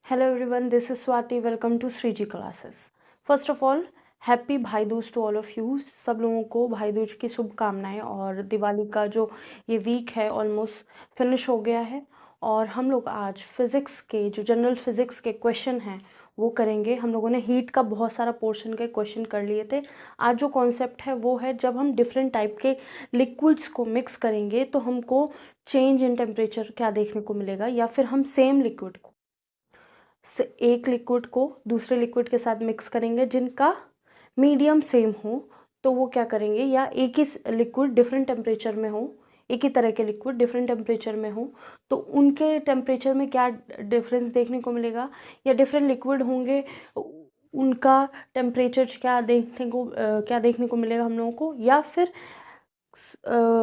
Hello everyone, this is Swati. Welcome to Sriji classes. First of all, happy Bhai Dooj to all of you. सब लोगों को भाई दूज की शुभकामनाएं। और दिवाली का जो ये वीक है ऑलमोस्ट फिनिश हो गया है और हम लोग आज फिज़िक्स के जो जनरल फिज़िक्स के क्वेश्चन हैं वो करेंगे। हम लोगों ने हीट का बहुत सारा पोर्शन के क्वेश्चन कर लिए थे। आज जो कॉन्सेप्ट है वो है जब हम डिफरेंट टाइप के लिक्विड्स को मिक्स करेंगे तो हमको चेंज इन टेम्परेचर क्या देखने को मिलेगा, या फिर हम सेम लिक्विड को एक लिक्विड को दूसरे लिक्विड के साथ मिक्स करेंगे जिनका मीडियम सेम हो तो वो क्या करेंगे, या एक ही लिक्विड डिफरेंट टेम्परेचर में हो, एक ही तरह के लिक्विड डिफरेंट टेम्परेचर में हो तो उनके टेम्परेचर में क्या डिफरेंस देखने को मिलेगा, या डिफरेंट लिक्विड होंगे उनका टेम्परेचर क्या देखने को मिलेगा हम लोगों को, या फिर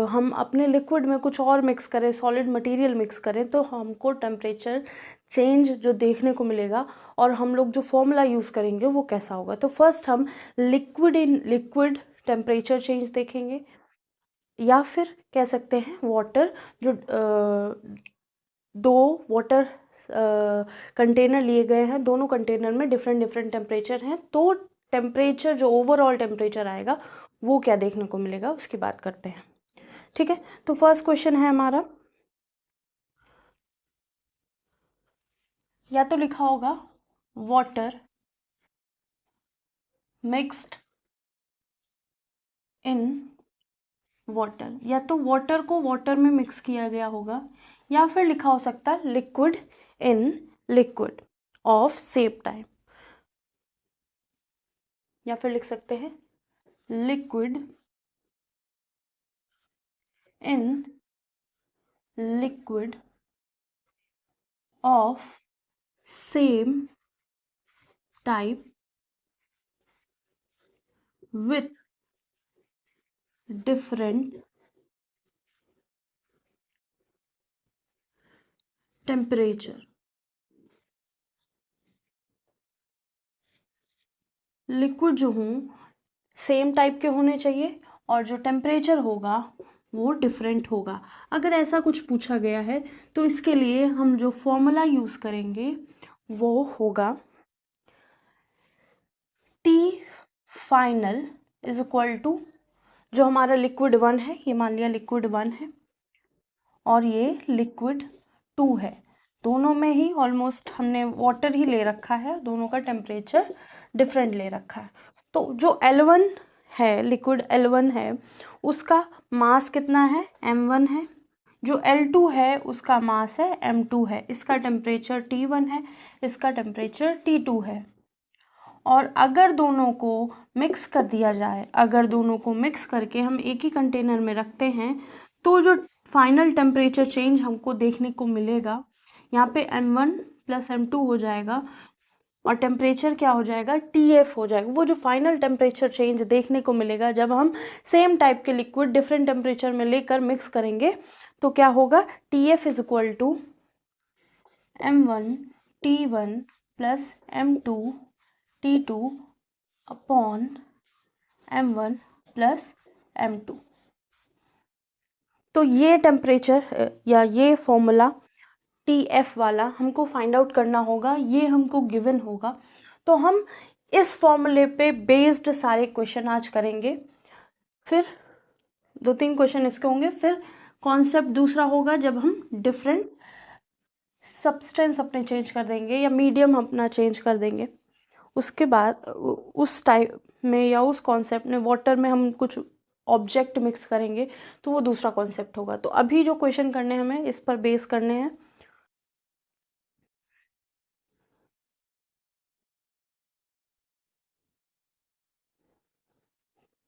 हम अपने लिक्विड में कुछ और मिक्स करें, सॉलिड मटेरियल मिक्स करें तो हमको टेम्परेचर चेंज जो देखने को मिलेगा और हम लोग जो फॉर्मूला यूज़ करेंगे वो कैसा होगा। तो फर्स्ट हम liquid in liquid temperature change देखेंगे, या फिर कह सकते हैं वाटर जो दो वाटर कंटेनर लिए गए हैं, दोनों कंटेनर में डिफरेंट डिफरेंट टेम्परेचर हैं तो टेम्परेचर जो ओवरऑल टेम्परेचर आएगा वो क्या देखने को मिलेगा उसकी बात करते हैं। ठीक है, तो फर्स्ट क्वेश्चन है हमारा, या तो लिखा होगा वाटर मिक्स्ड इन वाटर, या तो वाटर को वाटर में मिक्स किया गया होगा, या फिर लिखा हो सकता है liquid in liquid of same time, या फिर लिख सकते हैं liquid in liquid of same type with different temperature। Liquid जो हों सेम टाइप के होने चाहिए और जो टेम्परेचर होगा वो डिफरेंट होगा। अगर ऐसा कुछ पूछा गया है तो इसके लिए हम जो फॉर्मूला यूज़ करेंगे वो होगा T final is equal to, जो हमारा लिक्विड 1 है, ये मान लिया लिक्विड 1 है और ये लिक्विड 2 है, दोनों में ही ऑलमोस्ट हमने वाटर ही ले रखा है, दोनों का टेम्परेचर डिफरेंट ले रखा है। तो जो L1 है, लिक्विड L1 है, उसका मास कितना है, m1 है। जो L2 है उसका मास है m2 है। इसका टेम्परेचर T1 है, इसका टेम्परेचर T2 है। और अगर दोनों को मिक्स कर दिया जाए, अगर दोनों को मिक्स करके हम एक ही कंटेनर में रखते हैं तो जो फाइनल टेम्परेचर चेंज हमको देखने को मिलेगा, यहाँ पे m1 प्लस m2 हो जाएगा और टेम्परेचर क्या हो जाएगा, TF हो जाएगा। वो जो फाइनल टेम्परेचर चेंज देखने को मिलेगा जब हम सेम टाइप के लिक्विड डिफरेंट टेम्परेचर में लेकर मिक्स करेंगे तो क्या होगा, TF is equal to m1 T1 plus m2 T2 upon m1 plus m2। तो ये टेम्परेचर या ये फॉर्मूला TF वाला हमको फाइंड आउट करना होगा, ये हमको गिवन होगा। तो हम इस फॉर्मूले पे बेस्ड सारे क्वेश्चन आज करेंगे। फिर 2-3 क्वेश्चन इसके होंगे। फिर कॉन्सेप्ट दूसरा होगा जब हम डिफरेंट सब्सटेंस अपने चेंज कर देंगे या मीडियम अपना चेंज कर देंगे, उसके बाद उस टाइप में या उस कॉन्सेप्ट में वाटर में हम कुछ ऑब्जेक्ट मिक्स करेंगे तो वो दूसरा कॉन्सेप्ट होगा। तो अभी जो क्वेश्चन करने हैं हमें इस पर बेस करने हैं।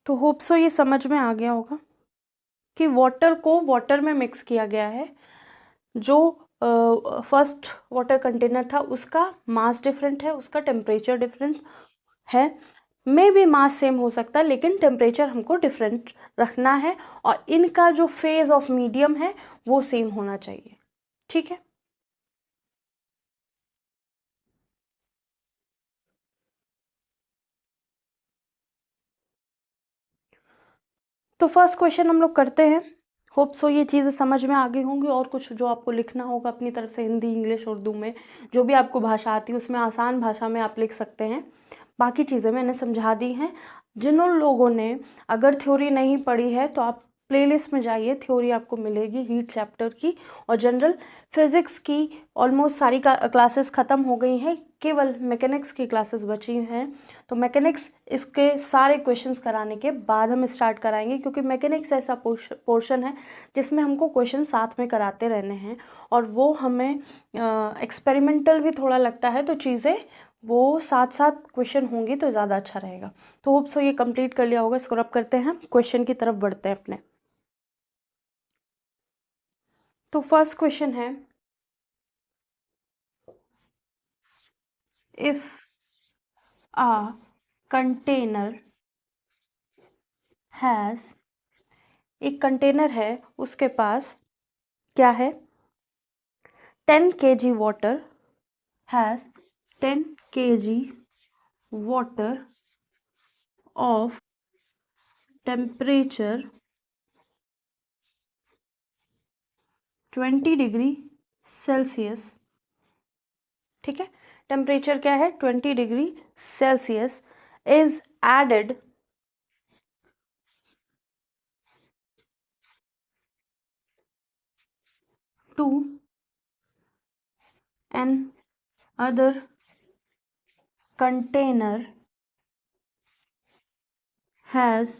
तो होप सो ये समझ में आ गया होगा कि वाटर को वाटर में मिक्स किया गया है। जो फर्स्ट वाटर कंटेनर था उसका मास डिफरेंट है, उसका टेम्परेचर डिफरेंट है, मे भी मास सेम हो सकता है लेकिन टेम्परेचर हमको डिफरेंट रखना है और इनका जो फेज ऑफ मीडियम है वो सेम होना चाहिए। ठीक है, तो फर्स्ट क्वेश्चन हम लोग करते हैं। होप सो ये चीज़ें समझ में आ गई होंगी। और कुछ जो आपको लिखना होगा अपनी तरफ से, हिंदी, इंग्लिश, उर्दू में जो भी आपको भाषा आती है उसमें आसान भाषा में आप लिख सकते हैं। बाकी चीज़ें मैंने समझा दी हैं। जिन लोगों ने अगर थ्योरी नहीं पढ़ी है तो आप प्लेलिस्ट में जाइए, थ्योरी आपको मिलेगी हीट चैप्टर की। और जनरल फिज़िक्स की ऑलमोस्ट सारी क्लासेस ख़त्म हो गई हैं, केवल मैकेनिक्स की क्लासेस बची हैं। तो मैकेनिक्स इसके सारे क्वेश्चंस कराने के बाद हम स्टार्ट कराएंगे, क्योंकि मैकेनिक्स ऐसा पोर्शन है जिसमें हमको क्वेश्चन साथ में कराते रहने हैं और वो हमें एक्सपेरिमेंटल भी थोड़ा लगता है, तो चीज़ें वो साथ साथ क्वेश्चन होंगी तो ज़्यादा अच्छा रहेगा। तो होप सो ये कंप्लीट कर लिया होगा। इसको रब करते हैं, क्वेश्चन की तरफ बढ़ते हैं अपने। तो फर्स्ट क्वेश्चन है, इफ अ कंटेनर हैज़, एक कंटेनर है उसके पास क्या है, 10 kg water, has 10 kg water of temperature 20 degree Celsius. ठीक है, टेम्परेचर क्या है, 20 degree Celsius, is added to an other container has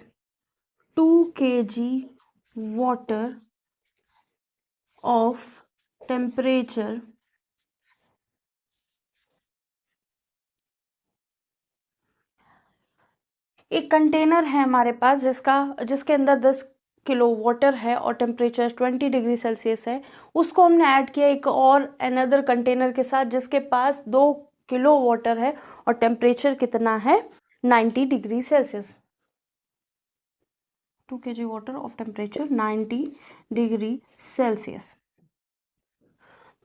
2 kg water of temperature 1 container है हमारे पास जिसके अंदर 10 किलो वाटर है और टेम्परेचर 20 डिग्री सेल्सियस है। उसको हमने ऐड किया एक और अनदर कंटेनर के साथ जिसके पास 2 किलो वाटर है और टेम्परेचर कितना है, 90 degree Celsius. 2 kg water of temperature 90 degree Celsius.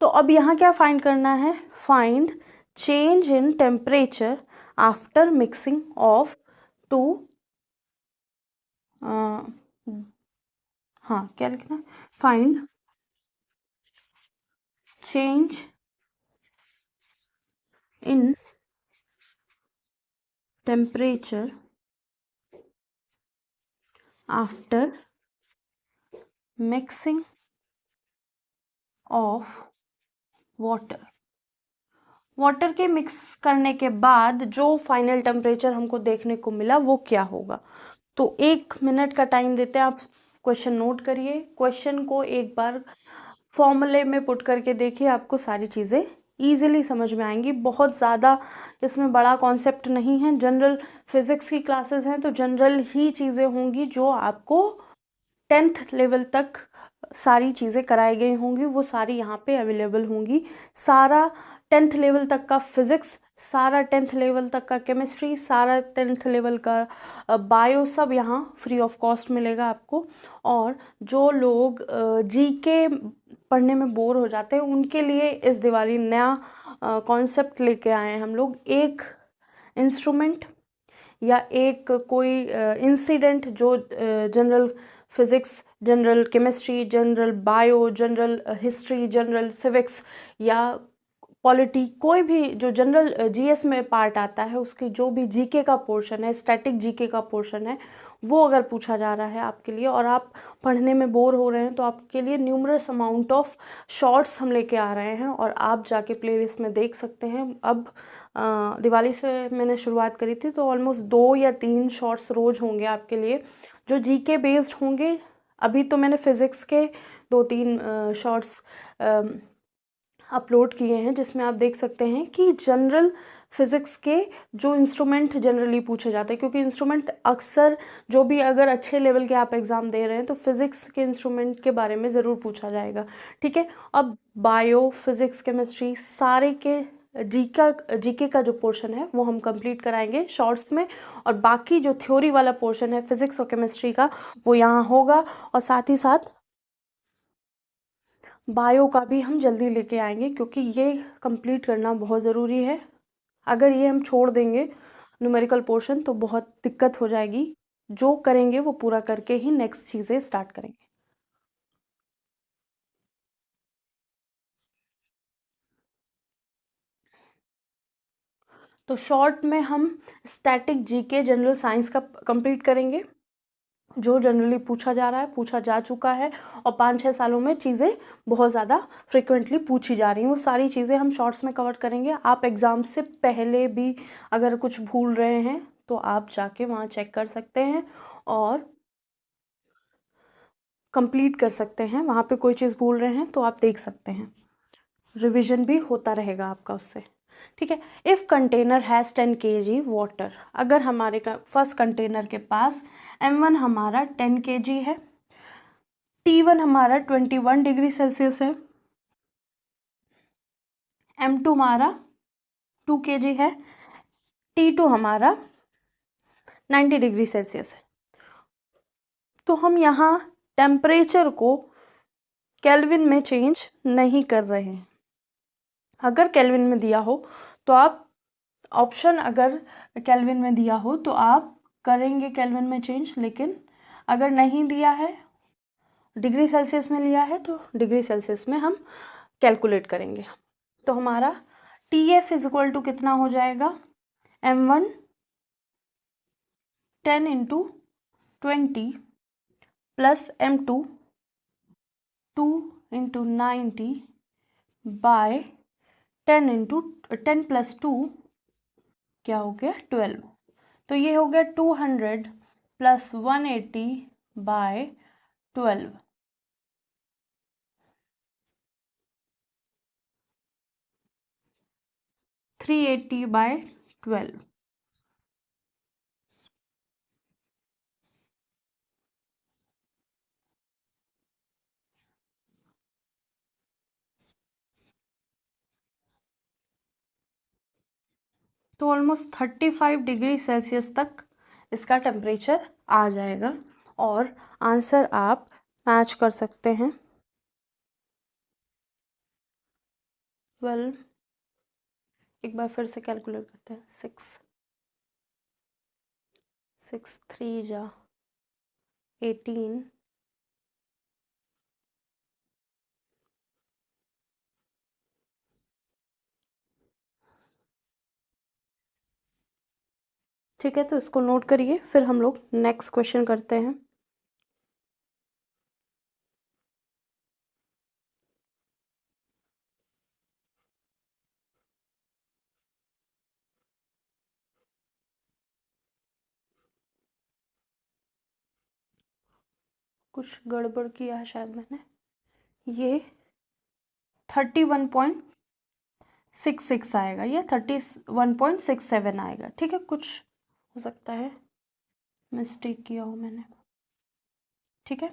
तो अब यहाँ क्या फाइंड करना है, find change in temperature after mixing of two, हाँ क्या लिखना है, find change in temperature after mixing of water. Water के मिक्स करने के बाद जो फाइनल टेम्परेचर हमको देखने को मिला वो क्या होगा। तो 1 मिनट का टाइम देते हैं, आप क्वेश्चन नोट करिए, क्वेश्चन को एक बार फॉर्मूले में पुट करके देखिए, आपको सारी चीज़ें ईजिली समझ में आएंगी। बहुत ज़्यादा इसमें बड़ा कॉन्सेप्ट नहीं है, जनरल फिज़िक्स की क्लासेस हैं तो जनरल ही चीज़ें होंगी जो आपको 10th लेवल तक सारी चीज़ें कराई गई होंगी, वो सारी यहाँ पे अवेलेबल होंगी। सारा 10th लेवल तक का फिज़िक्स, सारा 10th लेवल तक का केमिस्ट्री, सारा 10th लेवल का बायो, सब यहाँ फ्री ऑफ कॉस्ट मिलेगा आपको। और जो लोग जीके पढ़ने में बोर हो जाते हैं उनके लिए इस दिवाली नया कॉन्सेप्ट लेके आए हैं हम लोग। एक इंस्ट्रूमेंट या एक कोई इंसिडेंट जो general physics, general chemistry, general bio, general history, general civics या पॉलिटी, कोई भी जो जनरल जीएस में पार्ट आता है उसकी जो भी जीके का पोर्शन है, स्टैटिक जीके का पोर्शन है, वो अगर पूछा जा रहा है आपके लिए और आप पढ़ने में बोर हो रहे हैं तो आपके लिए न्यूमरस अमाउंट ऑफ शॉर्ट्स हम लेके आ रहे हैं और आप जाके प्लेलिस्ट में देख सकते हैं। अब दिवाली से मैंने शुरुआत करी थी तो ऑलमोस्ट 2 या 3 शॉर्ट्स रोज़ होंगे आपके लिए जो जीके बेस्ड होंगे। अभी तो मैंने फिज़िक्स के 2-3 शॉर्ट्स अपलोड किए हैं जिसमें आप देख सकते हैं कि जनरल फिज़िक्स के जो इंस्ट्रूमेंट जनरली पूछे जाते हैं, क्योंकि इंस्ट्रूमेंट अक्सर जो भी अगर अच्छे लेवल के आप एग्ज़ाम दे रहे हैं तो फिज़िक्स के इंस्ट्रूमेंट के बारे में ज़रूर पूछा जाएगा। ठीक है, अब बायो, फिज़िक्स, केमिस्ट्री सारे के जीके का जो पोर्शन है वो हम कंप्लीट कराएंगे शॉर्ट्स में, और बाकी जो थ्योरी वाला पोर्शन है फिज़िक्स और केमिस्ट्री का वो यहाँ होगा, और साथ ही साथ बायो का भी हम जल्दी लेके आएंगे क्योंकि ये कंप्लीट करना बहुत ज़रूरी है। अगर ये हम छोड़ देंगे न्यूमेरिकल पोर्शन तो बहुत दिक्कत हो जाएगी। जो करेंगे वो पूरा करके ही नेक्स्ट चीज़ें स्टार्ट करेंगे। तो शॉर्ट में हम स्टैटिक जीके जनरल साइंस का कंप्लीट करेंगे, जो जनरली पूछा जा रहा है, पूछा जा चुका है, और 5-6 सालों में चीज़ें बहुत ज़्यादा फ्रिक्वेंटली पूछी जा रही हैं, वो सारी चीज़ें हम शॉर्ट्स में कवर करेंगे। आप एग्ज़ाम से पहले भी अगर कुछ भूल रहे हैं तो आप जाके वहाँ चेक कर सकते हैं और कंप्लीट कर सकते हैं। वहाँ पे कोई चीज़ भूल रहे हैं तो आप देख सकते हैं, रिवीजन भी होता रहेगा आपका उससे, ठीक है। If container has 10 kg water, अगर हमारे फर्स्ट कंटेनर के पास M1 हमारा 10 kg है, T1 हमारा 21 डिग्री सेल्सियस है, M2 हमारा 2 kg है, T2 हमारा 90 डिग्री सेल्सियस है। तो हम यहाँ टेम्परेचर को केल्विन में चेंज नहीं कर रहे हैं। अगर केल्विन में दिया हो तो आप ऑप्शन, अगर केल्विन में दिया हो तो आप करेंगे केल्विन में चेंज, लेकिन अगर नहीं दिया है, डिग्री सेल्सियस में लिया है, तो डिग्री सेल्सियस में हम कैलकुलेट करेंगे। तो हमारा T F is equal to कितना हो जाएगा, M1 10 into 20 plus M2 2 into 90 by 10 into 10 plus 2 क्या हो गया 12। तो ये हो गया 200 प्लस 180 बाय 12। Three 380 bye 12। तो ऑलमोस्ट 35 डिग्री सेल्सियस तक इसका टेम्परेचर आ जाएगा, और आंसर आप मैच कर सकते हैं। 12, एक बार फिर से कैलकुलेट करते हैं, 6 3 जा 18, ठीक है। तो इसको नोट करिए, फिर हम लोग नेक्स्ट क्वेश्चन करते हैं। कुछ गड़बड़ किया है शायद मैंने, ये 31.66 आएगा, या 31.67 आएगा, ठीक है। कुछ हो सकता है मिस्टेक किया हो मैंने, ठीक है।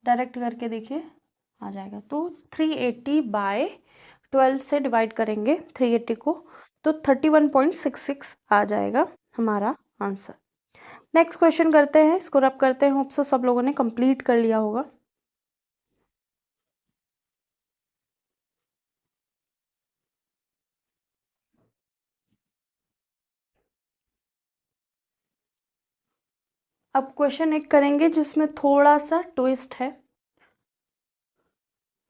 डायरेक्ट करके देखिए, आ जाएगा। तो 380 बाय 12 से डिवाइड करेंगे 380 को, तो 31.66 आ जाएगा हमारा आंसर। नेक्स्ट क्वेश्चन करते हैं, इसको रब करते हैं। होप सो सब लोगों ने कंप्लीट कर लिया होगा। अब क्वेश्चन एक करेंगे जिसमें थोड़ा सा ट्विस्ट है,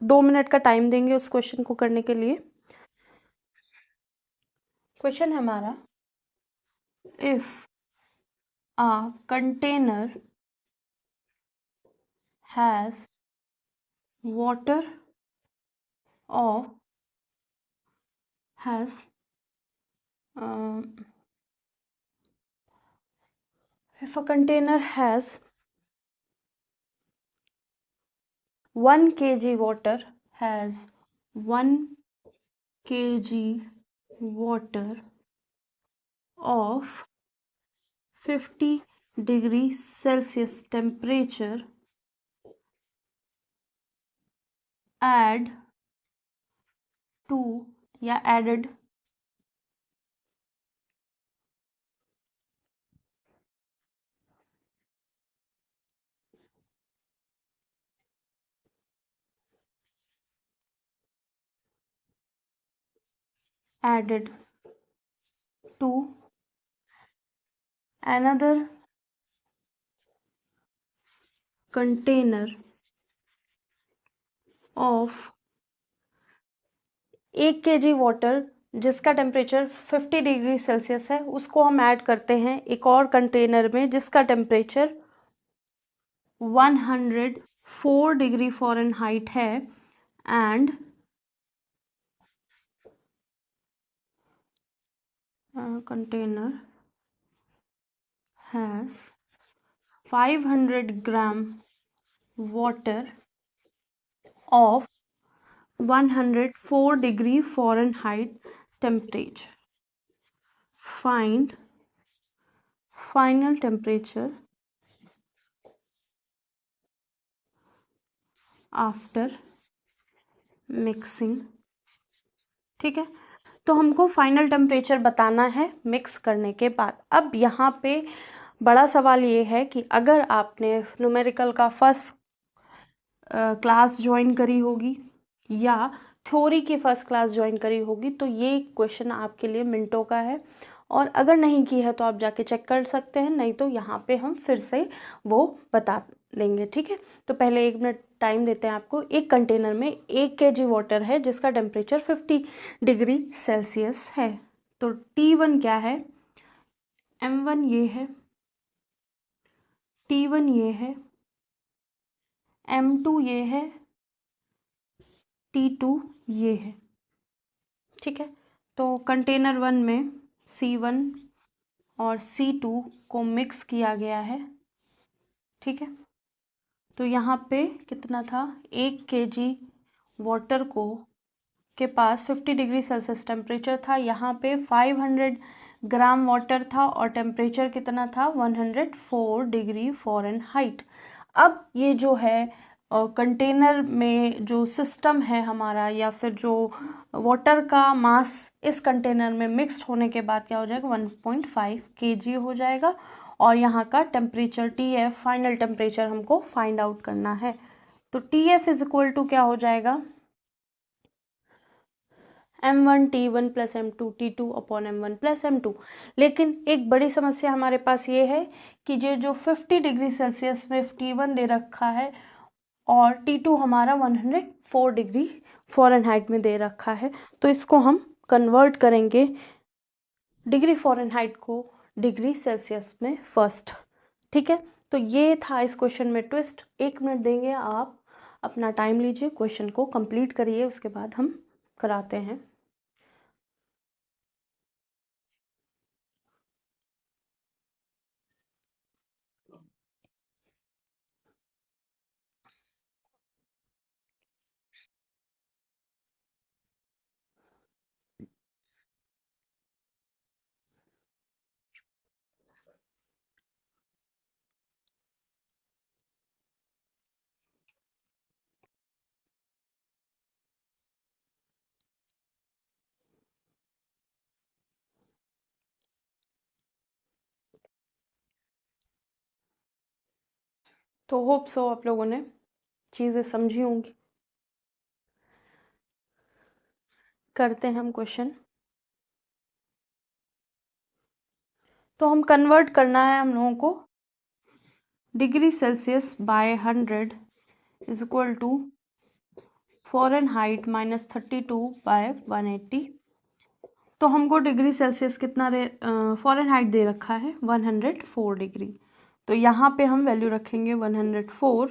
2 मिनट का टाइम देंगे उस क्वेश्चन को करने के लिए। क्वेश्चन है हमारा, if a container has water और has if a container has 1 kg water, has 1 kg water of 50 degree Celsius temperature, add to या added added to another container of 1 kg water जिसका temperature 50 degree Celsius है, उसको हम add करते हैं एक और कंटेनर में जिसका टेम्परेचर 104 डिग्री फ़ारेनहाइट है and container has 500 gram water of 104 degree Fahrenheit temperature. Find final temperature after mixing. ठीक है, तो हमको फाइनल टेम्परेचर बताना है मिक्स करने के बाद। अब यहाँ पे बड़ा सवाल ये है कि अगर आपने न्यूमेरिकल का फर्स्ट क्लास ज्वाइन करी होगी या थ्योरी की फर्स्ट क्लास ज्वाइन करी होगी तो ये क्वेश्चन आपके लिए मिनटों का है, और अगर नहीं की है तो आप जाके चेक कर सकते हैं, नहीं तो यहाँ पे हम फिर से वो बता देंगे। ठीक है, तो पहले 1 मिनट टाइम देते हैं आपको। एक कंटेनर में 1 kg वाटर है जिसका टेम्परेचर 50 डिग्री सेल्सियस है। तो T1 क्या है, M1 ये है, T1 ये है, M2 ये है, T2 ये है। ठीक है, तो कंटेनर 1 में C1 और C2 को मिक्स किया गया है। ठीक है, तो यहाँ पे कितना था, 1 kg वाटर को के पास 50 डिग्री सेल्सियस टेम्परेचर था, यहाँ पे 500 ग्राम वाटर था और टेम्परेचर कितना था, 104 डिग्री फ़ारेनहाइट। अब ये जो है कंटेनर में जो सिस्टम है हमारा या फिर जो वाटर का मास इस कंटेनर में मिक्स्ड होने के बाद क्या हो जाएगा, 1.5 kg हो जाएगा। और यहाँ का टेम्परेचर TF फाइनल टेम्परेचर हमको फाइंड आउट करना है। तो TF इज इक्वल टू क्या हो जाएगा, M1 T1 plus M2 T2 upon M1 plus M2। लेकिन एक बड़ी समस्या हमारे पास ये है कि ये जो 50 डिग्री सेल्सियस में T1 दे रखा है और T2 हमारा 104 डिग्री फ़ारेनहाइट में दे रखा है, तो इसको हम कन्वर्ट करेंगे डिग्री फ़ारेनहाइट को डिग्री सेल्सियस में फर्स्ट। ठीक है, तो ये था इस क्वेश्चन में ट्विस्ट। 1 मिनट देंगे, आप अपना टाइम लीजिए, क्वेश्चन को कंप्लीट करिए, उसके बाद हम कराते हैं। तो होप सो आप लोगों ने चीज़ें समझी होंगी। करते हैं हम क्वेश्चन। तो हम कन्वर्ट करना है हम लोगों को degree Celsius by 100 is equal to Fahrenheit minus 32 by 180। तो हमको डिग्री सेल्सियस कितना फ़ारेनहाइट दे रखा है 104 डिग्री, तो यहाँ पे हम वैल्यू रखेंगे 104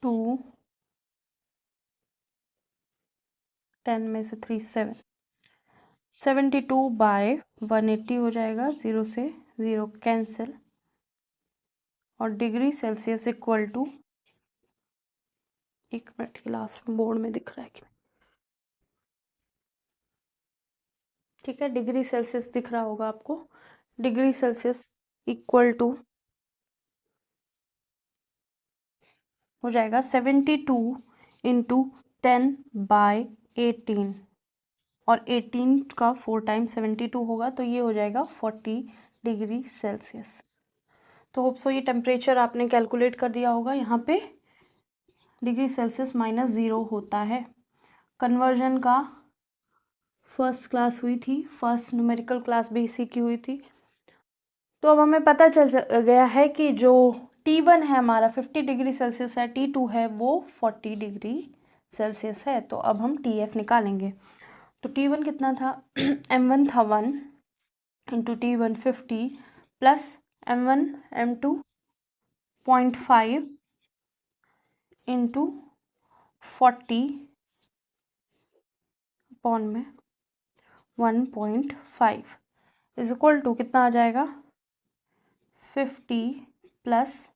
टू 10 में से 3 7 72 बाय 180 हो जाएगा, 0 से 0 कैंसिल, और degree Celsius equal to, 1 minute के लास्ट में बोर्ड में दिख रहा है कि, ठीक है, डिग्री सेल्सियस दिख रहा होगा आपको। डिग्री सेल्सियस इक्वल टू हो जाएगा 72 इंटू 10 बाय 18, और 18 का 4 टाइम्स 72 होगा, तो ये हो जाएगा 40 डिग्री सेल्सियस। तो होप सो ये टेम्परेचर आपने कैलकुलेट कर दिया होगा। यहाँ पे डिग्री सेल्सियस -0 होता है। कन्वर्जन का फर्स्ट क्लास हुई थी, फर्स्ट न्यूमेरिकल क्लास भी इसी की हुई थी। तो अब हमें पता चल गया है कि जो T1 है हमारा 50 डिग्री सेल्सियस है, T2 है वो 40 डिग्री सेल्सियस है। तो अब हम TF निकालेंगे। तो T1 कितना था, M1 था 1 into T1 50 plus M1 M2 0.5 into 40 upon में 1.5 इज इक्वल टू कितना आ जाएगा, 50 प्लस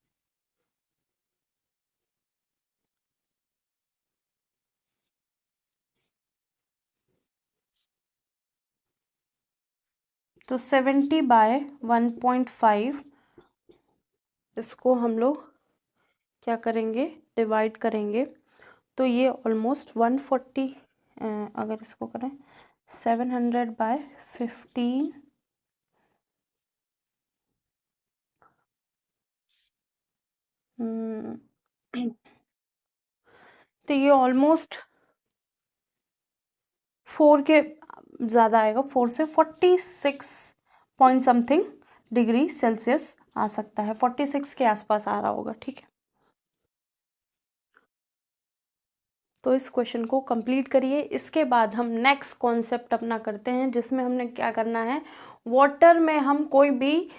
तो 70/1.5 इसको हम लोग क्या करेंगे, डिवाइड करेंगे। तो ये ऑलमोस्ट 140, अगर इसको करें 700/15 तो ये ऑलमोस्ट 4 के ज़्यादा आएगा, 4 से 46 पॉइंट समथिंग डिग्री सेल्सियस आ सकता है, 46 के आसपास आ रहा होगा। ठीक है, तो इस क्वेश्चन को कंप्लीट करिए। इसके बाद हम नेक्स्ट कॉन्सेप्ट अपना करते हैं, जिसमें हमने क्या करना है, वाटर में हम कोई भी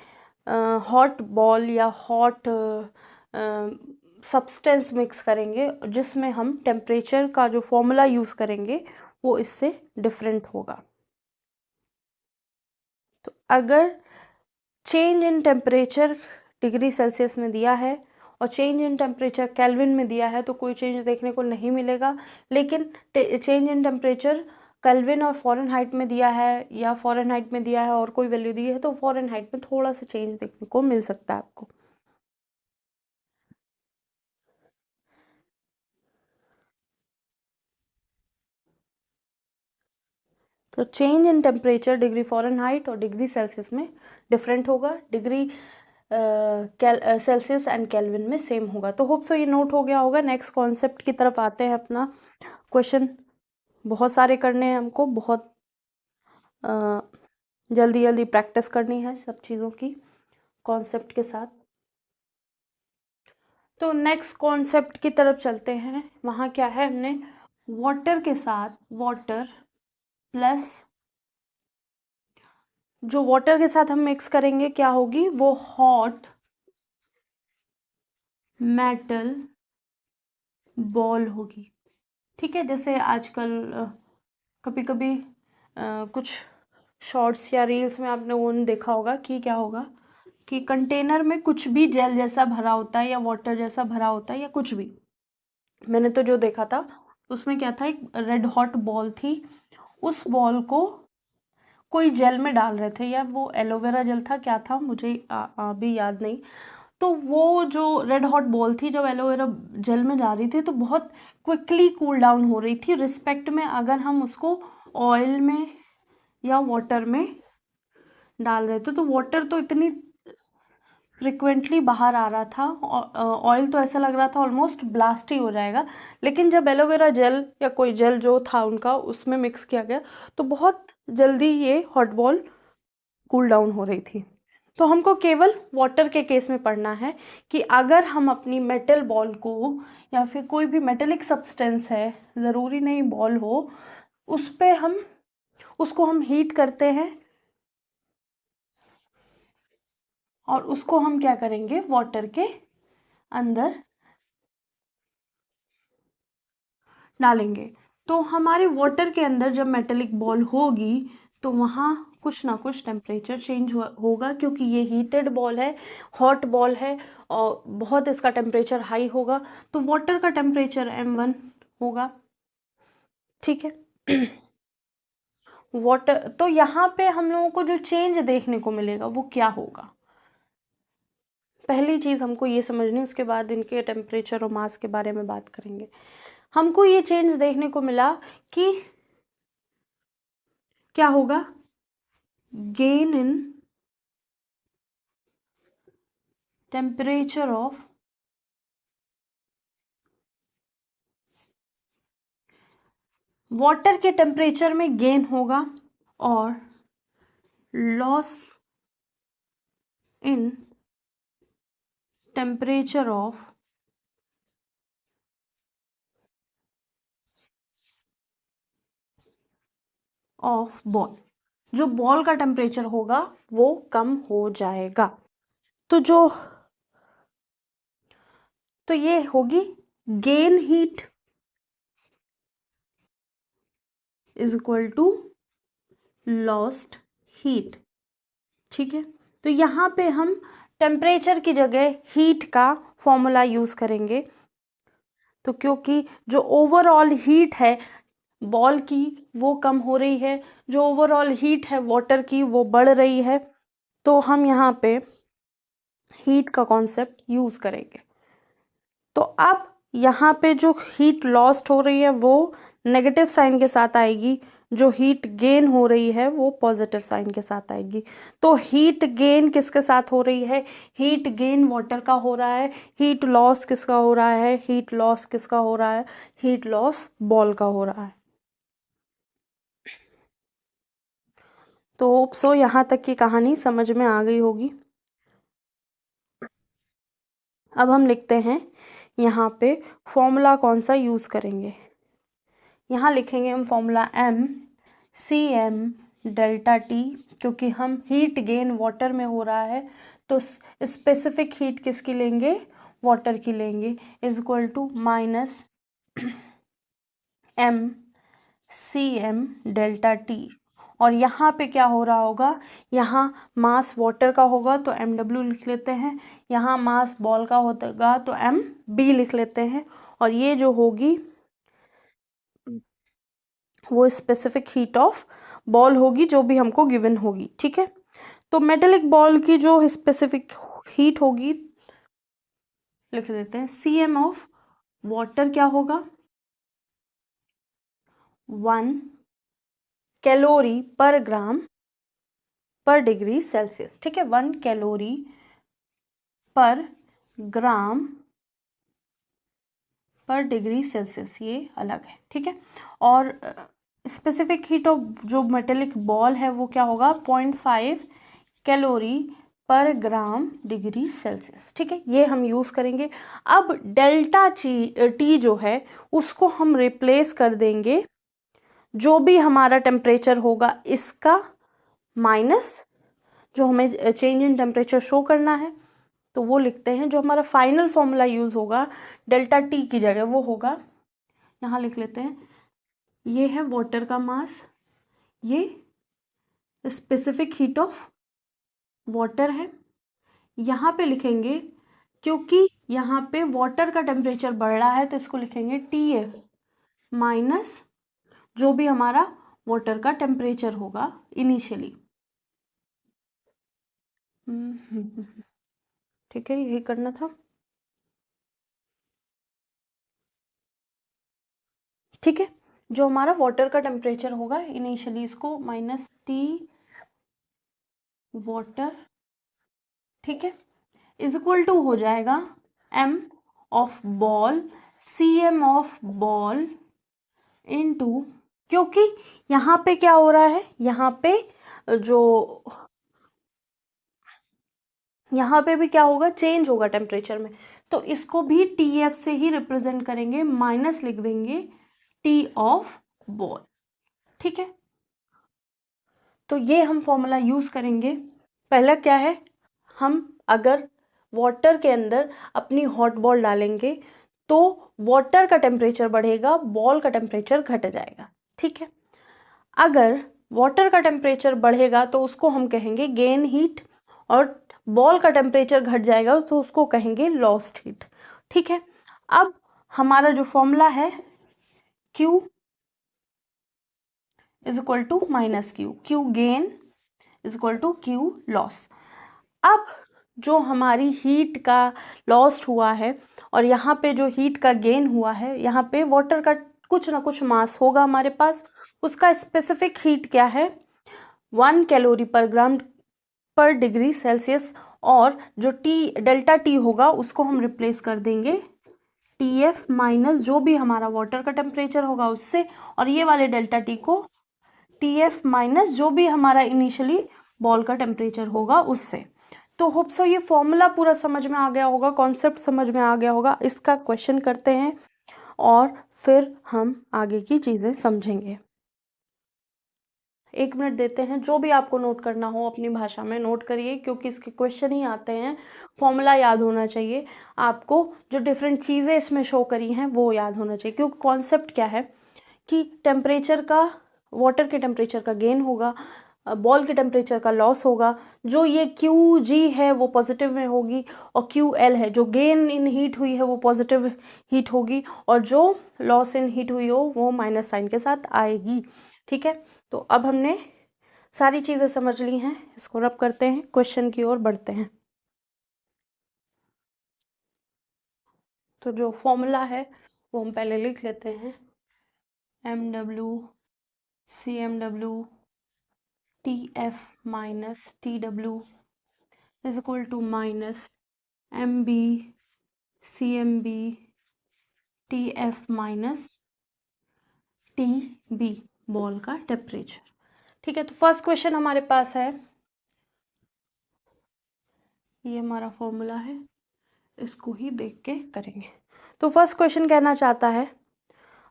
हॉट बॉल या हॉट सब्सटेंस मिक्स करेंगे, जिसमें हम टेम्परेचर का जो फॉर्मूला यूज़ करेंगे वो इससे डिफरेंट होगा। तो अगर change in temperature degree Celsius में दिया है और चेंज इन टेम्परेचर केल्विन में दिया है तो कोई चेंज देखने को नहीं मिलेगा। लेकिन चेंज इन टेम्परेचर केल्विन और फ़ारेनहाइट में दिया है या फ़ारेनहाइट में दिया है और कोई वैल्यू दी है तो फ़ारेनहाइट में थोड़ा सा चेंज देखने को मिल सकता है आपको। तो change in temperature degree Fahrenheit और डिग्री सेल्सियस में डिफरेंट होगा, डिग्री सेल्सियस एंड केल्विन में सेम होगा। तो होप सो ये नोट हो गया होगा। नेक्स्ट कॉन्सेप्ट की तरफ आते हैं। अपना क्वेश्चन बहुत सारे करने हैं हमको, बहुत जल्दी जल्दी प्रैक्टिस करनी है सब चीज़ों की कॉन्सेप्ट के साथ। तो नेक्स्ट कॉन्सेप्ट की तरफ चलते हैं। वहाँ क्या है, हमने वाटर के साथ वाटर प्लस जो वाटर के साथ हम मिक्स करेंगे क्या होगी, वो हॉट मेटल बॉल होगी। ठीक है, जैसे आजकल कभी कभी कुछ शॉर्ट्स या रील्स में आपने वो देखा होगा कि क्या होगा कि कंटेनर में कुछ भी जेल जैसा भरा होता है या वाटर जैसा भरा होता है या कुछ भी। मैंने तो जो देखा था उसमें क्या था, एक रेड हॉट बॉल थी, उस बॉल को कोई जेल में डाल रहे थे, या वो एलोवेरा जेल था क्या था मुझे अभी याद नहीं। तो वो जो रेड हॉट बॉल थी जब एलोवेरा जेल में जा रही थी तो बहुत क्विकली कूल डाउन हो रही थी रिस्पेक्ट में अगर हम उसको ऑयल में या वाटर में डाल रहे थे। तो वाटर तो इतनी फ्रिक्वेंटली बाहर आ रहा था, ऑयल तो ऐसा लग रहा था ऑलमोस्ट ब्लास्ट ही हो जाएगा। लेकिन जब एलोवेरा जेल या कोई जेल जो था उनका उसमें मिक्स किया गया तो बहुत जल्दी ये हॉट बॉल कूल डाउन हो रही थी। तो हमको केवल वाटर के केस में पढ़ना है कि अगर हम अपनी मेटल बॉल को या फिर कोई भी मेटेलिक सब्सटेंस है, ज़रूरी नहीं बॉल हो, उस पे हम उसको हम हीट करते हैं और उसको हम क्या करेंगे, वाटर के अंदर डालेंगे। तो हमारे वाटर के अंदर जब मेटेलिक बॉल होगी तो वहाँ कुछ ना कुछ टेम्परेचर चेंज होगा, क्योंकि ये हीटेड बॉल है, हॉट बॉल है और बहुत इसका टेम्परेचर हाई होगा। तो वाटर का टेम्परेचर M1 होगा। ठीक है, वाटर तो यहाँ पे हम लोगों को जो चेंज देखने को मिलेगा वो क्या होगा, पहली चीज़ हमको ये समझनी, उसके बाद इनके टेम्परेचर और मास के बारे में बात करेंगे। हमको ये चेंज देखने को मिला कि क्या होगा, gain in temperature of water के टेम्परेचर में गेन होगा और loss in temperature of of ball, जो बॉल का टेम्परेचर होगा वो कम हो जाएगा। तो ये होगी gain heat is equal to lost heat. ठीक है, तो यहाँ पे हम टेम्परेचर की जगह हीट का फॉर्मूला यूज करेंगे। तो क्योंकि जो ओवरऑल हीट है बॉल की वो कम हो रही है, जो ओवरऑल हीट है वाटर की वो बढ़ रही है, तो हम यहाँ पे हीट का कॉन्सेप्ट यूज करेंगे। तो अब यहाँ पे जो हीट लॉस्ट हो रही है वो नेगेटिव साइन के साथ आएगी, जो हीट गेन हो रही है वो पॉजिटिव साइन के साथ आएगी। तो हीट गेन किसके साथ हो रही है? हीट गेन वाटर का हो रहा है। हीट लॉस किसका हो रहा है? हीट लॉस किसका हो रहा है? हीट लॉस बॉल का हो रहा है। तो होप सो यहाँ तक की कहानी समझ में आ गई होगी। अब हम लिखते हैं यहाँ पे फॉर्मूला कौन सा यूज करेंगे। यहाँ लिखेंगे हम फॉर्मूला MCm डेल्टा T, क्योंकि हम हीट गेन वाटर में हो रहा है तो स्पेसिफिक हीट किसकी लेंगे? वाटर की लेंगे, is equal to minus MCm delta T। और यहाँ पे क्या हो रहा होगा? यहाँ मास वाटर का होगा तो MW लिख लेते हैं, यहाँ मास बॉल का होगा तो MB लिख लेते हैं, और ये जो होगी वो स्पेसिफिक हीट ऑफ बॉल होगी जो भी हमको गिवन होगी। ठीक है, तो मेटेलिक बॉल की जो स्पेसिफिक हीट होगी लिख देते हैं, Cm ऑफ वाटर क्या होगा? 1 कैलोरी पर ग्राम पर डिग्री सेल्सियस। ठीक है, 1 कैलोरी पर ग्राम पर डिग्री सेल्सियस, ये अलग है। ठीक है, और स्पेसिफिक हीट ऑफ जो मेटेलिक बॉल है वो क्या होगा? 0.5 कैलोरी पर ग्राम डिग्री सेल्सियस। ठीक है, ये हम यूज करेंगे। अब डेल्टा टी जो है उसको हम रिप्लेस कर देंगे, जो भी हमारा टेम्परेचर होगा इसका माइनस जो हमें चेंज इन टेम्परेचर शो करना है, तो वो लिखते हैं। जो हमारा फाइनल फॉर्मूला यूज होगा डेल्टा टी की जगह वो होगा, यहाँ लिख लेते हैं, ये है वाटर का मास, ये स्पेसिफिक हीट ऑफ वाटर है। यहाँ पे लिखेंगे, क्योंकि यहाँ पे वाटर का टेम्परेचर बढ़ रहा है तो इसको लिखेंगे TF माइनस जो भी हमारा वाटर का टेम्परेचर होगा इनिशियली। ठीक है, यही करना था। ठीक है, जो हमारा वाटर का टेम्परेचर होगा इनिशियली, इसको माइनस T वाटर, ठीक है, इज इक्वल टू हो जाएगा M of ball Cm of ball into, क्योंकि यहाँ पे क्या हो रहा है, यहाँ पे भी क्या होगा? चेंज होगा टेम्परेचर में, तो इसको भी TF से ही रिप्रेजेंट करेंगे, माइनस लिख देंगे T ऑफ बॉल। ठीक है, तो ये हम फॉर्मूला यूज करेंगे। पहला क्या है, हम अगर वाटर के अंदर अपनी हॉट बॉल डालेंगे तो वाटर का टेम्परेचर बढ़ेगा, बॉल का टेम्परेचर घट जाएगा। ठीक है, अगर वाटर का टेम्परेचर बढ़ेगा तो उसको हम कहेंगे गेन हीट, और बॉल का टेम्परेचर घट जाएगा तो उसको कहेंगे लॉस्ट हीट। ठीक है, अब हमारा जो फॉर्मूला है Q is equal to minus Q gain is equal to Q loss. अब जो हमारी हीट का लॉस्ट हुआ है और यहाँ पे जो हीट का गेन हुआ है, यहाँ पे वाटर का कुछ ना कुछ मास होगा हमारे पास, उसका स्पेसिफिक हीट क्या है? 1 कैलोरी पर ग्राम पर डिग्री सेल्सियस, और जो डेल्टा टी होगा उसको हम रिप्लेस कर देंगे TF माइनस जो भी हमारा वाटर का टेम्परेचर होगा उससे, और ये वाले डेल्टा टी को TF माइनस जो भी हमारा इनिशियली बॉल का टेम्परेचर होगा उससे। तो होप सो ये फॉर्मूला पूरा समझ में आ गया होगा, कॉन्सेप्ट समझ में आ गया होगा। इसका क्वेश्चन करते हैं और फिर हम आगे की चीज़ें समझेंगे। 1 मिनट देते हैं, जो भी आपको नोट करना हो अपनी भाषा में नोट करिए, क्योंकि इसके क्वेश्चन ही आते हैं। फॉर्मूला याद होना चाहिए आपको, जो डिफरेंट चीज़ें इसमें शो करी हैं वो याद होना चाहिए, क्योंकि कॉन्सेप्ट क्या है कि टेम्परेचर का, वाटर के टेम्परेचर का गेन होगा, बॉल के टेम्परेचर का लॉस होगा। जो ये क्यू जी है वो पॉजिटिव में होगी, और क्यू एल है जो गेन इन हीट हुई है वो पॉजिटिव हीट होगी, और जो लॉस इन हीट हुई हो वो माइनस साइन के साथ आएगी। ठीक है, तो अब हमने सारी चीज़ें समझ ली हैं, इसको रब करते हैं, क्वेश्चन की ओर बढ़ते हैं। तो जो फॉर्मूला है वो हम पहले लिख लेते हैं, M W C M W T F minus T W is equal to minus M B C M B T F minus T B, ball का टेम्परेचर। ठीक है, तो फर्स्ट क्वेश्चन हमारे पास है, ये हमारा फॉर्मूला है, इसको ही देख के करेंगे। तो फर्स्ट क्वेश्चन कहना चाहता है,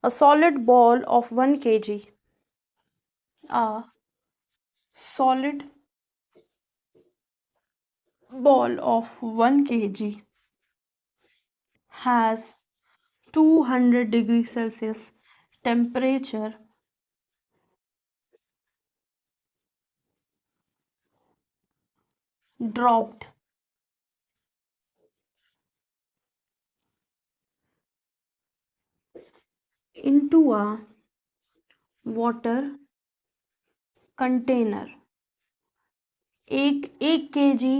a solid ball of 1 kg, a solid ball of 1 kg has 200 degrees Celsius temperature dropped into a water container। एक केजी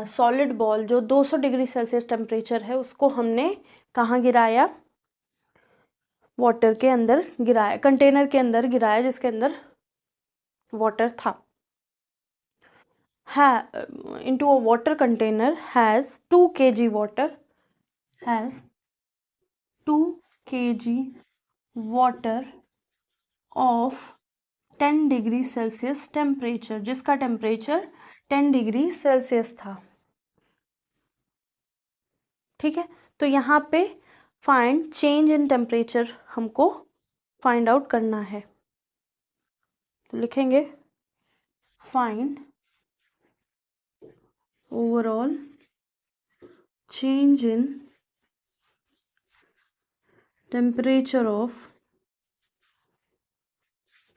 सॉलिड बॉल जो 200 डिग्री सेल्सियस टेम्परेचर है उसको हमने कहाँ गिराया, वाटर के अंदर गिराया, कंटेनर के अंदर गिराया जिसके अंदर वाटर था। है into a water container has 2 kg water, has 2 kg water of 10 degree Celsius temperature, जिसका टेम्परेचर 10 डिग्री सेल्सियस था। ठीक है, तो यहाँ पे फाइंड चेंज इन टेम्परेचर हमको फाइंड आउट करना है, तो लिखेंगे find overall change in temperature of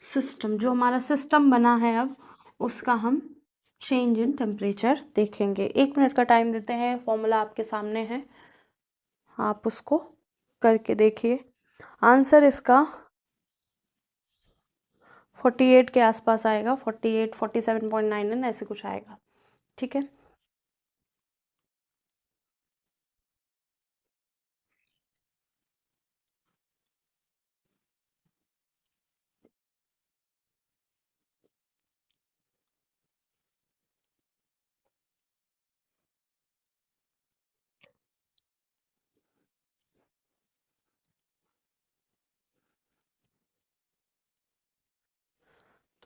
system. जो हमारा सिस्टम बना है अब उसका हम चेंज इन टेम्परेचर देखेंगे। 1 मिनट का टाइम देते हैं, फॉर्मूला आपके सामने है, आप उसको करके देखिए। आंसर इसका 48 के आसपास आएगा, 48 47.99 ऐसे कुछ आएगा। ठीक है,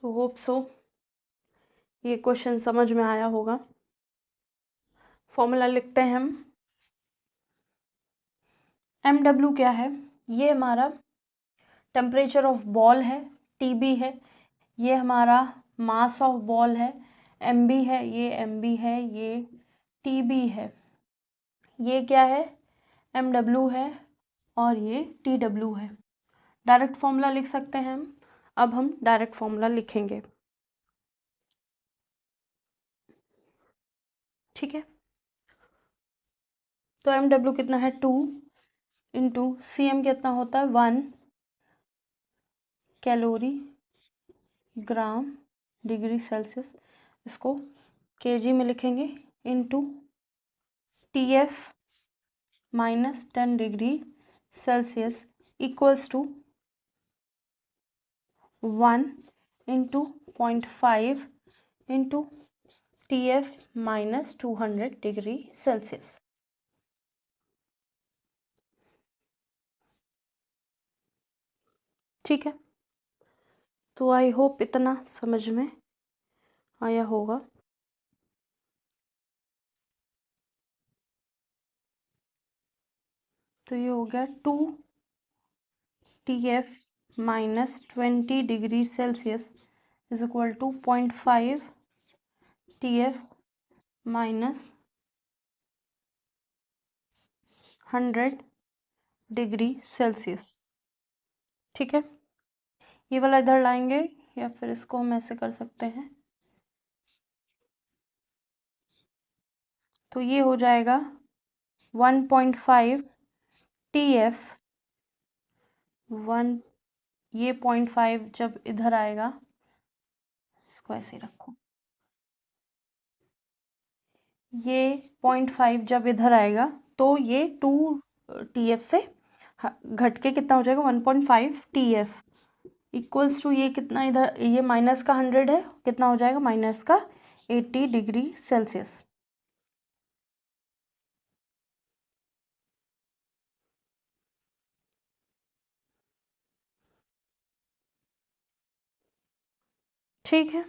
तो होप सो ये क्वेश्चन समझ में आया होगा। फॉर्मूला लिखते हैं हम, एम डब्ल्यू क्या है, ये हमारा टेम्परेचर ऑफ बॉल है, टी बी है, ये हमारा मास ऑफ बॉल है, एम बी है, ये एम बी है, ये टी बी है, ये क्या है एम डब्ल्यू है, और ये टी डब्ल्यू है। डायरेक्ट फॉर्मूला लिख सकते हैं हम। अब हम डायरेक्ट फॉर्मूला लिखेंगे। ठीक है, तो एम डब्ल्यू कितना है 2 इंटू सी एम कितना होता है 1 कैलोरी ग्राम डिग्री सेल्सियस, इसको केजी में लिखेंगे, into T F minus 10 degree Celsius equals to 1 into 0.5 into T F minus 200 degree Celsius. ठीक है, तो आई होप इतना समझ में आया होगा। तो ये हो गया 2 T F minus 20 degree Celsius is equal to 0.5 TF minus 100 degree Celsius. ठीक है, ये वाला इधर लाएंगे या फिर इसको हम ऐसे कर सकते हैं, तो ये हो जाएगा 1.5 TF 1, ये 0.5 जब इधर आएगा, इसको ऐसे रखो, ये 0.5 जब इधर आएगा तो ये 2 TF से घट के कितना हो जाएगा 1.5 TF इक्वल्स टू ये कितना, इधर ये माइनस का 100 है, कितना हो जाएगा माइनस का 80 डिग्री सेल्सियस। ठीक है,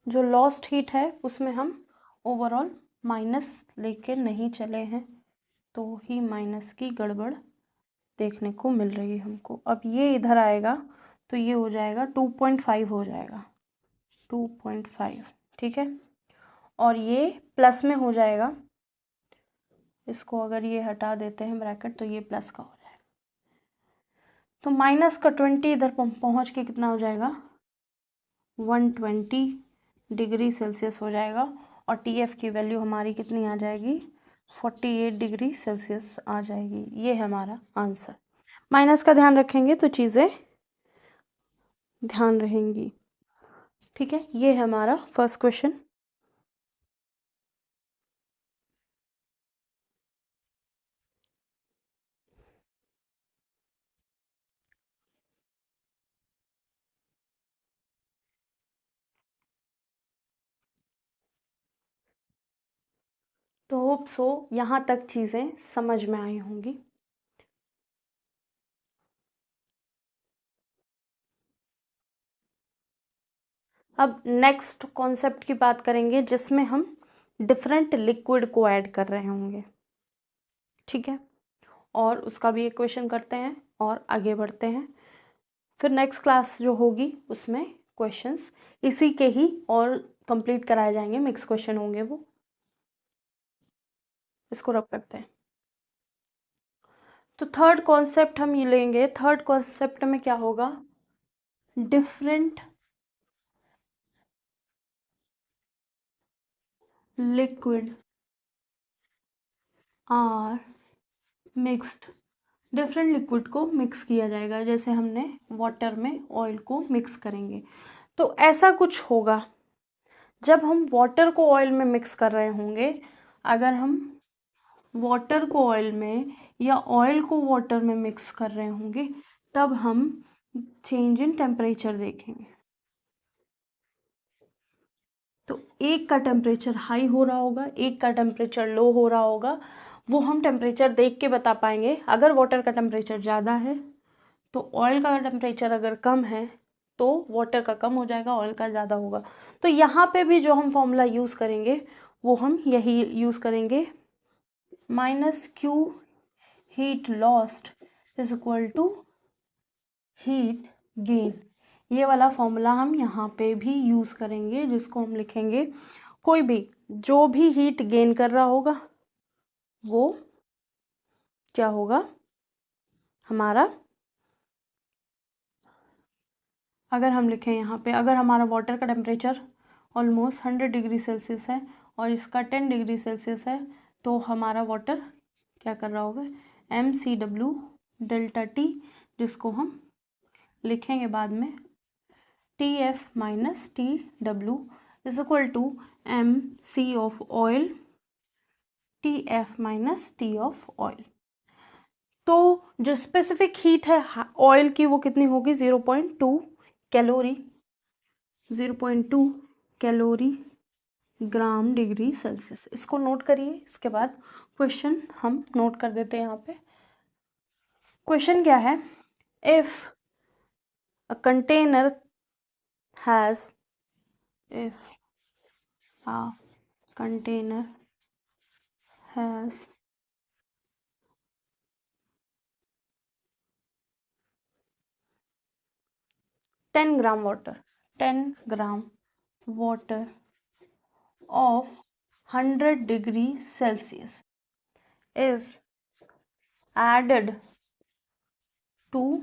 जो लॉस्ट हीट है उसमें हम ओवरऑल माइनस लेके नहीं चले हैं, तो ही माइनस की गड़बड़ देखने को मिल रही है हमको। अब ये इधर आएगा तो ये हो जाएगा 2.5 हो जाएगा 2.5। ठीक है, और ये प्लस में हो जाएगा, इसको अगर ये हटा देते हैं ब्रैकेट तो ये प्लस का हो जाएगा, तो माइनस का 20 इधर पहुंच के कितना हो जाएगा 120 डिग्री सेल्सियस हो जाएगा, और TF की वैल्यू हमारी कितनी आ जाएगी 48 डिग्री सेल्सियस आ जाएगी। ये है हमारा आंसर। माइनस का ध्यान रखेंगे तो चीज़ें ध्यान रहेंगी। ठीक है, ये है हमारा फर्स्ट क्वेश्चन। तो होप सो यहाँ तक चीज़ें समझ में आई होंगी। अब नेक्स्ट कॉन्सेप्ट की बात करेंगे जिसमें हम डिफरेंट लिक्विड को ऐड कर रहे होंगे। ठीक है, और उसका भी एक क्वेश्चन करते हैं और आगे बढ़ते हैं। फिर नेक्स्ट क्लास जो होगी उसमें क्वेश्चंस इसी के ही और कंप्लीट कराए जाएंगे, मिक्स क्वेश्चन होंगे वो। इसको रख करते हैं। तो थर्ड कॉन्सेप्ट हम ये लेंगे। थर्ड कॉन्सेप्ट में क्या होगा, different liquid are mixed. Different liquid को मिक्स किया जाएगा, जैसे हमने वाटर में ऑयल को मिक्स करेंगे। तो ऐसा कुछ होगा जब हम वाटर को ऑयल में मिक्स कर रहे होंगे, अगर हम वाटर को ऑयल में या ऑयल को वाटर में मिक्स कर रहे होंगे, तब हम चेंज इन टेम्परेचर देखेंगे। तो एक का टेम्परेचर हाई हो रहा होगा, एक का टेम्परेचर लो हो रहा होगा, वो हम टेम्परेचर देख के बता पाएंगे। अगर वाटर का टेम्परेचर ज़्यादा है तो ऑयल का टेम्परेचर अगर कम है तो वाटर का कम हो जाएगा, ऑयल का ज़्यादा होगा। तो यहाँ पे भी जो हम फॉर्मूला यूज़ करेंगे वो हम यही यूज़ करेंगे, -Q heat lost is equal to heat gain. ये वाला फॉर्मूला हम यहाँ पे भी यूज़ करेंगे, जिसको हम लिखेंगे, कोई भी जो भी हीट गेन कर रहा होगा वो क्या होगा हमारा, अगर हम लिखें यहाँ पे, अगर हमारा वाटर का टेम्परेचर ऑलमोस्ट 100 डिग्री सेल्सियस है और इसका 10 डिग्री सेल्सियस है, तो हमारा वाटर क्या कर रहा होगा MCW डेल्टा T, जिसको हम लिखेंगे बाद में TF minus TW is equal to MC of oil TF minus T of oil. तो जो स्पेसिफिक हीट है ऑयल की वो कितनी होगी 0.2 calorie, 0.2 calorie gram degree Celsius. इसको नोट करिए। इसके बाद क्वेश्चन हम नोट कर देते हैं यहाँ पे। क्वेश्चन क्या है, if a container has, if a container has 10 gram water, 10 gram water of 100 degree Celsius is added to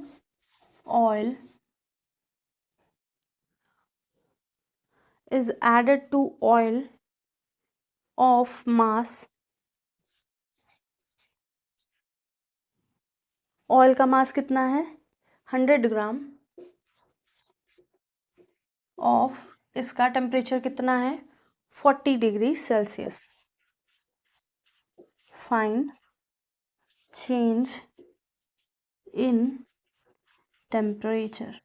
oil of mass, oil का मास कितना है 100 ग्राम, ऑफ इसका टेम्परेचर कितना है 40 degree Celsius. Find change in temperature.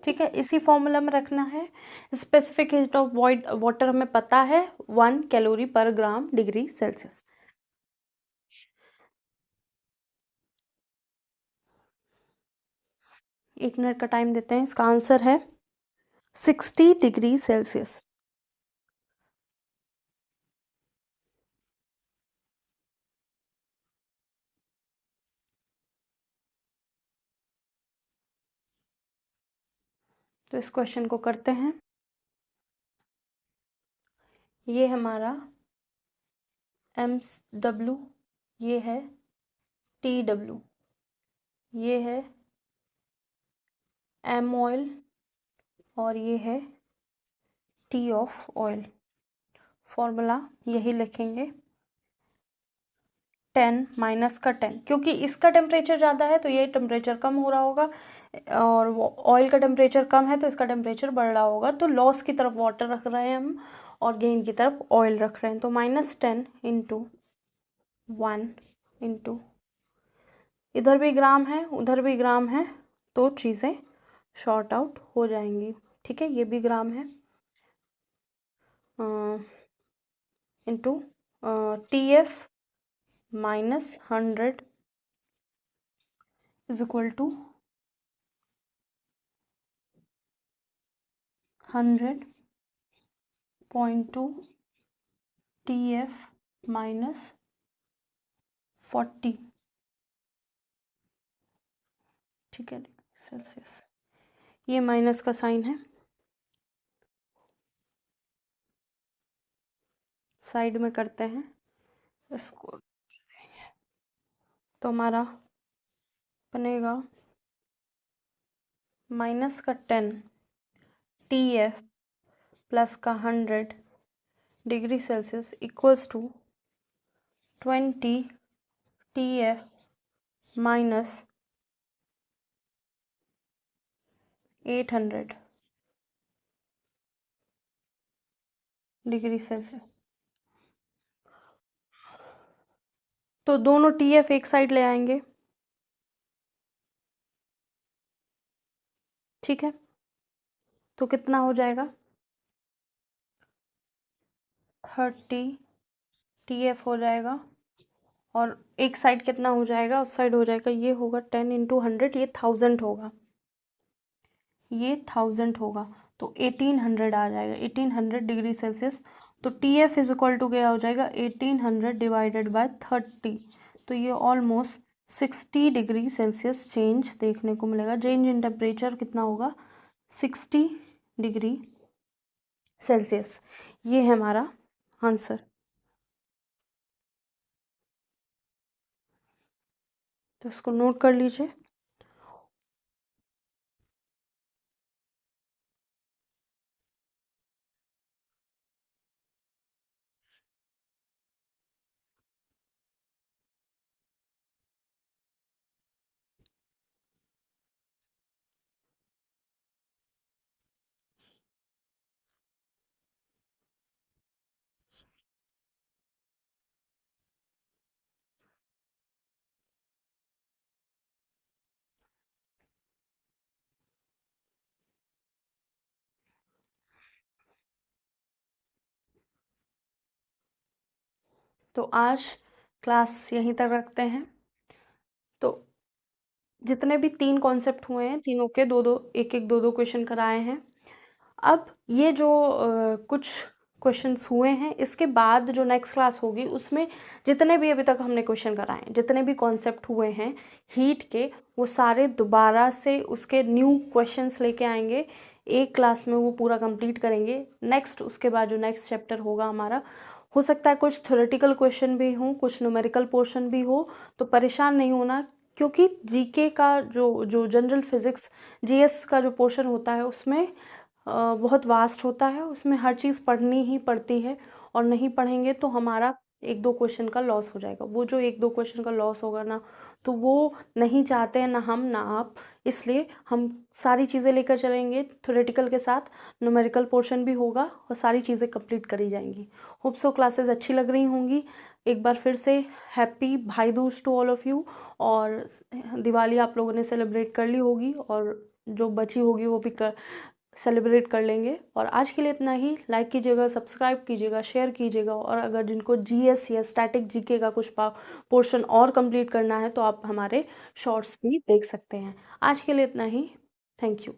ठीक है, इसी फॉर्मूला में रखना है। स्पेसिफिक हीट ऑफ वाटर हमें पता है 1 कैलोरी पर ग्राम डिग्री सेल्सियस। एक मिनट का टाइम देते हैं। इसका आंसर है 60 डिग्री सेल्सियस। तो इस क्वेश्चन को करते हैं। ये हमारा MW, ये है TW, ये है M ऑयल और ये है T ऑफ ऑयल। फॉर्मूला यही लिखेंगे 10 माइनस का 10, क्योंकि इसका टेम्परेचर ज़्यादा है तो ये टेम्परेचर कम हो रहा होगा, और वो ऑयल का टेम्परेचर कम है तो इसका टेम्परेचर बढ़ रहा होगा। तो लॉस की तरफ वाटर रख रहे हैं हम और गेन की तरफ ऑयल रख रहे हैं। तो -10 इंटू 1 इंटू, इधर भी ग्राम है उधर भी ग्राम है तो चीज़ें शॉर्ट आउट हो जाएंगी। ठीक है, ये भी ग्राम है, into TF -100 is equal to 100.2 TF -40। ठीक है, सेल्सियस। ये माइनस का साइन है, साइड में करते हैं इसको। तो हमारा बनेगा माइनस का 10 TF प्लस का 100 degree Celsius equals to 20 TF minus 800 degree Celsius. तो दोनों TF एक साइड ले आएंगे। ठीक है, तो कितना हो जाएगा 30 TF हो जाएगा, और एक साइड कितना हो जाएगा, उस साइड हो जाएगा, ये होगा 10 इंटू 100, ये 1000 होगा, ये 1000 होगा, तो 1800 आ जाएगा, 1800 डिग्री सेल्सियस। तो TF इज इक्वल टू क्या हो जाएगा 1800 डिवाइडेड बाय 30, तो ये ऑलमोस्ट 60 डिग्री सेल्सियस चेंज देखने को मिलेगा। चेंज इन टेम्परेचर कितना होगा 60 डिग्री सेल्सियस। ये है हमारा आंसर। तो इसको नोट कर लीजिए। तो आज क्लास यहीं तक रखते हैं। तो जितने भी 3 कॉन्सेप्ट हुए हैं तीनों के 2-2 1-1 2-2 क्वेश्चन कराए हैं। अब ये जो कुछ क्वेश्चंस हुए हैं। इसके बाद जो नेक्स्ट क्लास होगी उसमें जितने भी अभी तक हमने क्वेश्चन कराए, जितने भी कॉन्सेप्ट हुए हैं हीट के, वो सारे दोबारा से उसके न्यू क्वेश्चंस लेके आएंगे, एक क्लास में वो पूरा कंप्लीट करेंगे। नेक्स्ट उसके बाद जो नेक्स्ट चैप्टर होगा हमारा, हो सकता है कुछ थ्योरेटिकल क्वेश्चन भी हों, कुछ न्यूमेरिकल पोर्शन भी हो, तो परेशान नहीं होना, क्योंकि जीके का जो जो जनरल फिजिक्स जीएस का जो पोर्शन होता है उसमें बहुत वास्ट होता है, उसमें हर चीज़ पढ़नी ही पड़ती है, और नहीं पढ़ेंगे तो हमारा एक दो क्वेश्चन का लॉस हो जाएगा। वो जो एक दो क्वेश्चन का लॉस होगा ना, तो वो नहीं चाहते हैं, ना हम ना आप। इसलिए हम सारी चीज़ें लेकर चलेंगे, थ्योरेटिकल के साथ न्यूमेरिकल पोर्शन भी होगा और सारी चीज़ें कंप्लीट करी जाएंगी। होप सो क्लासेस अच्छी लग रही होंगी। एक बार फिर से happy Bhai Dooj to all of you. और दिवाली आप लोगों ने सेलिब्रेट कर ली होगी, और जो बची होगी वो भी सेलिब्रेट कर लेंगे। और आज के लिए इतना ही। लाइक कीजिएगा, सब्सक्राइब कीजिएगा, शेयर कीजिएगा, और अगर जिनको जीएस या स्टैटिक जीके का कुछ पोर्शन और कंप्लीट करना है तो आप हमारे शॉर्ट्स भी देख सकते हैं। आज के लिए इतना ही। Thank you.